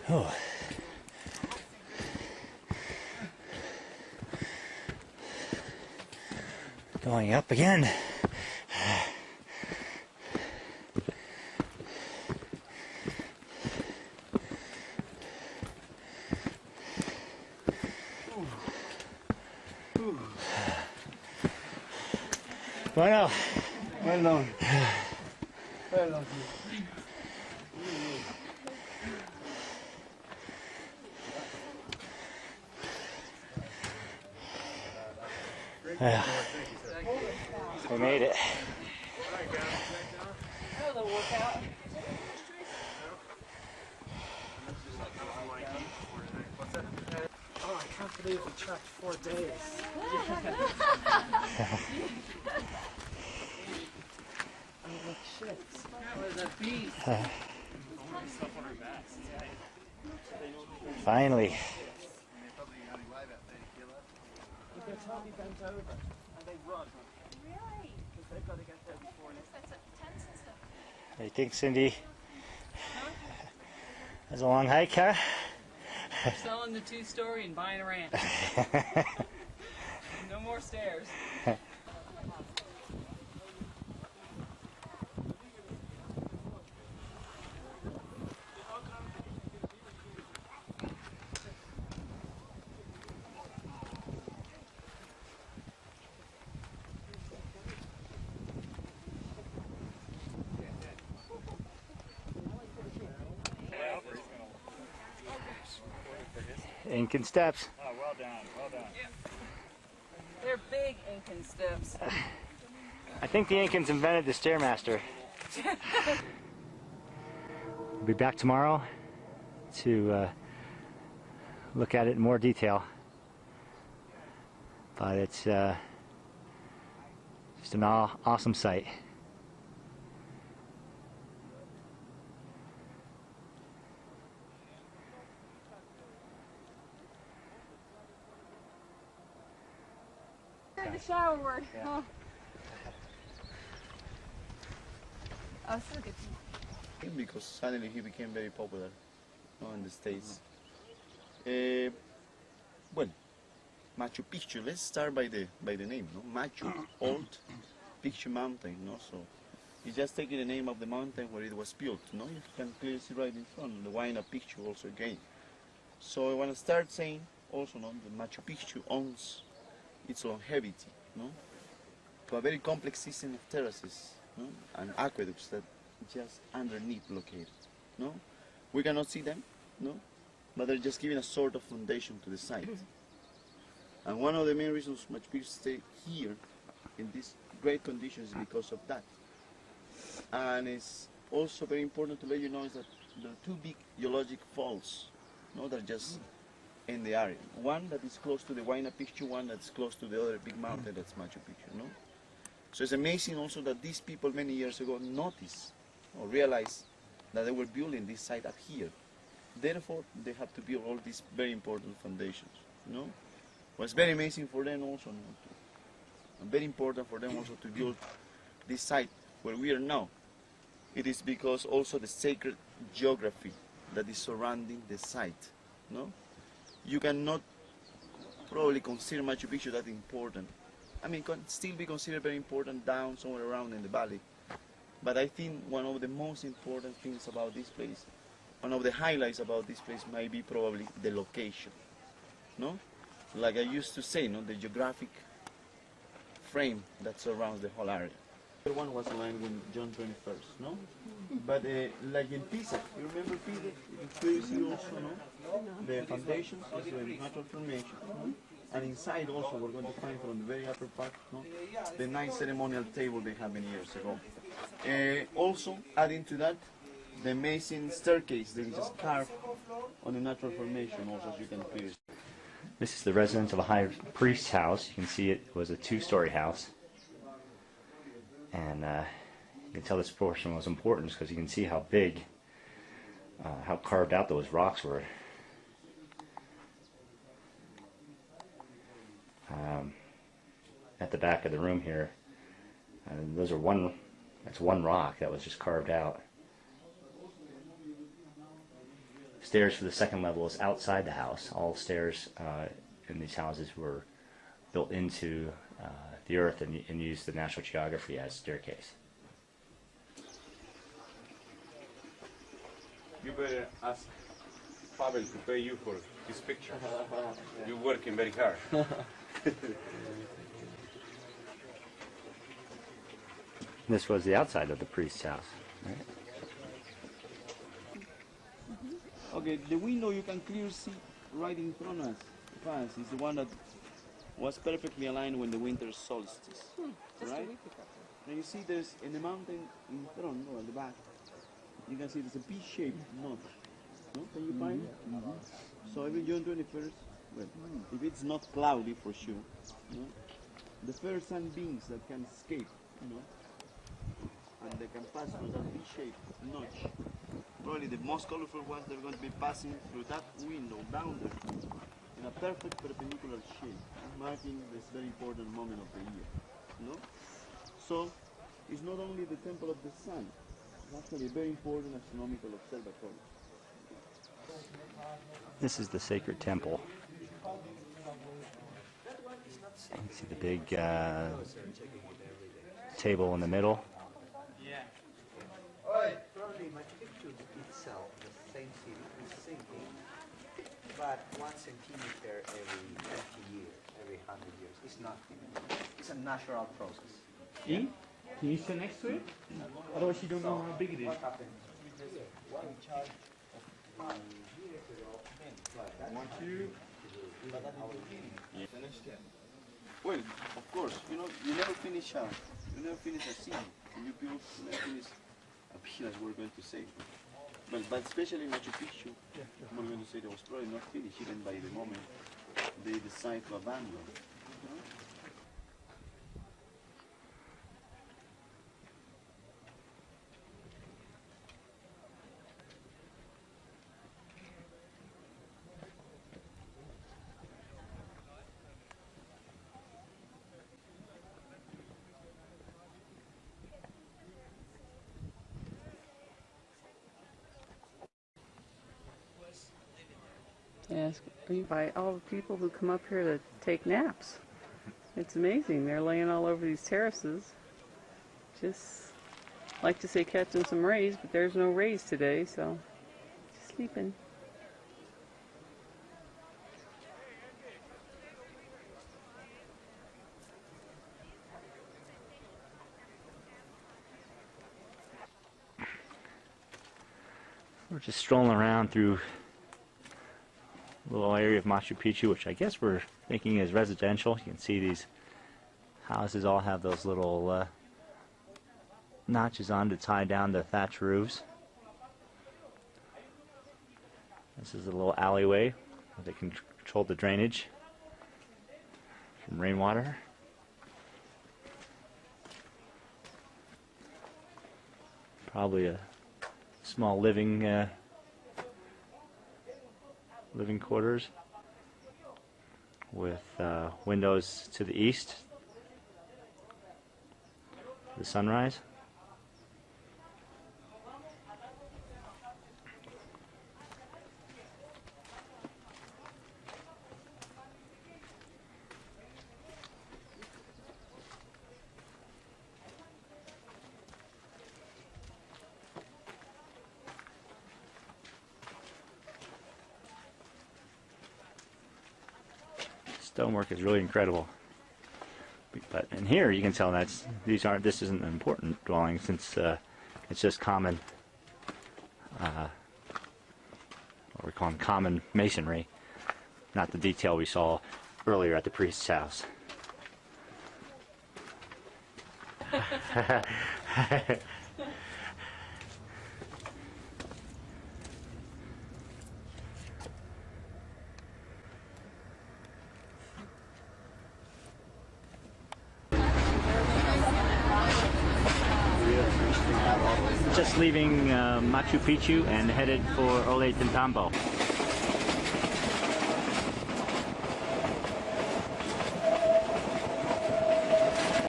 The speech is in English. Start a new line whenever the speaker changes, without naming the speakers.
Oh. Going up again. Bueno.
Well done. Well done.
We made it.
Another workout. Oh, I can't believe we tracked 4 days. Oh, look, shit. What is that beast?
Finally.
You can tell me bent over, and they run.
Really?
Because they've got to get there before you.
That's tents and stuff.
What do you think, Cindy? That's a long hike, huh?
Selling the 2-story and buying a ranch. No more stairs.
Incan steps.
Oh, well done, well done.
They're big Incan steps.
I think the Incans invented the Stairmaster. We'll be back tomorrow to look at it in more detail. But it's just an awesome site.
The shower word.
Yeah.
Oh. Oh, so good.
Because suddenly he became very popular in the States. Well, Machu Picchu, let's start by the name, no? Machu, Old Picchu Mountain, no? So you just taking the name of the mountain where it was built, no? You can clearly see right in front, the Huayna Picchu also again. So I want to start saying also, no, the Machu Picchu owns its longevity, no? To a very complex system of terraces, no? And aqueducts that just underneath located, no? We cannot see them, no? But they're just giving a sort of foundation to the site. And one of the main reasons Machu Picchu stay here in these great conditions is because of that. And it's also very important to let you know is that there are 2 big geologic faults, no? That are just in the area. One that is close to the Huayna Picchu, one that's close to the other big mountain that's Machu Picchu, no? So it's amazing also that these people many years ago noticed or realized that they were building this site up here. Therefore, they have to build all these very important foundations, no? Was very amazing for them also, no? And very important for them also to build this site where we are now. It is because also the sacred geography that is surrounding the site, no? You cannot probably consider Machu Picchu that important. I mean, it can still be considered very important down somewhere around in the valley. But I think one of the most important things about this place, one of the highlights about this place might be probably the location, no? Like I used to say, no, the geographic frame that surrounds the whole area. The one was aligned with John 21st, no? But like in Pisa, you remember Pisa? You clearly see also, no? The foundations is the natural formation, no? And inside also we're going to find from the very upper part, no? The nice ceremonial table they had many years ago. Also, adding to that, the amazing staircase that is just carved on the natural formation also, as you can clearly see.
This is the residence of a high priest's house. You can see it was a 2-story house. And you can tell this portion was important because you can see how big, how carved out those rocks were. At the back of the room here, those are that's one rock that was just carved out. stairs for the second level is outside the house. All stairs in these houses were built into the earth and used the National Geography as staircase.
You better ask Pavel to pay you for this picture. You're working very hard.
This was the outside of the priest's house, right?
Okay, the window you can clearly see right in front of us is the one that was perfectly aligned when the winter solstice. Right? And you see there's in the mountain in front, no, at the back, you can see there's a V-shaped notch. No? Can you find it? So every June 21st, well, if it's not cloudy for sure, no? The first sunbeams that can escape, and they can pass through that V-shaped notch. Probably the most colorful ones, they're going to be passing through that window down there in a perfect perpendicular shape, marking this very important moment of the year. So it's not only the temple of the sun, it's actually a very important astronomical observatory.
This is the sacred temple. You can see the big table in the middle.
Probably Machu Picchu itself, the same city, is sinking, but 1 centimeter every 50 years, every 100 years. It's nothing. It's a natural process.
Can you sit next to it? Otherwise you don't know how big it is.
What happened?
Well, of course, you never finish a scene. You never finish a piece, we're going to say. But especially Machu Picchu, we're going to say that was probably not finished even by the moment they decide to abandon.
Yes, by all the people who come up here to take naps. It's amazing. They're laying all over these terraces. Just like to say catching some rays, but there's no rays today, so just sleeping.
We're just strolling around through little area of Machu Picchu, which I guess we're thinking is residential. You can see these houses all have those little notches on to tie down the thatch roofs. This is a little alleyway where they can control the drainage from rainwater. Probably a small living quarters with windows to the east, the sunrise. Stonework is really incredible. But in here you can tell this isn't an important dwelling, since it's just common what we call common masonry, not the detail we saw earlier at the priest's house. Just leaving Machu Picchu and headed for Ollantaytambo.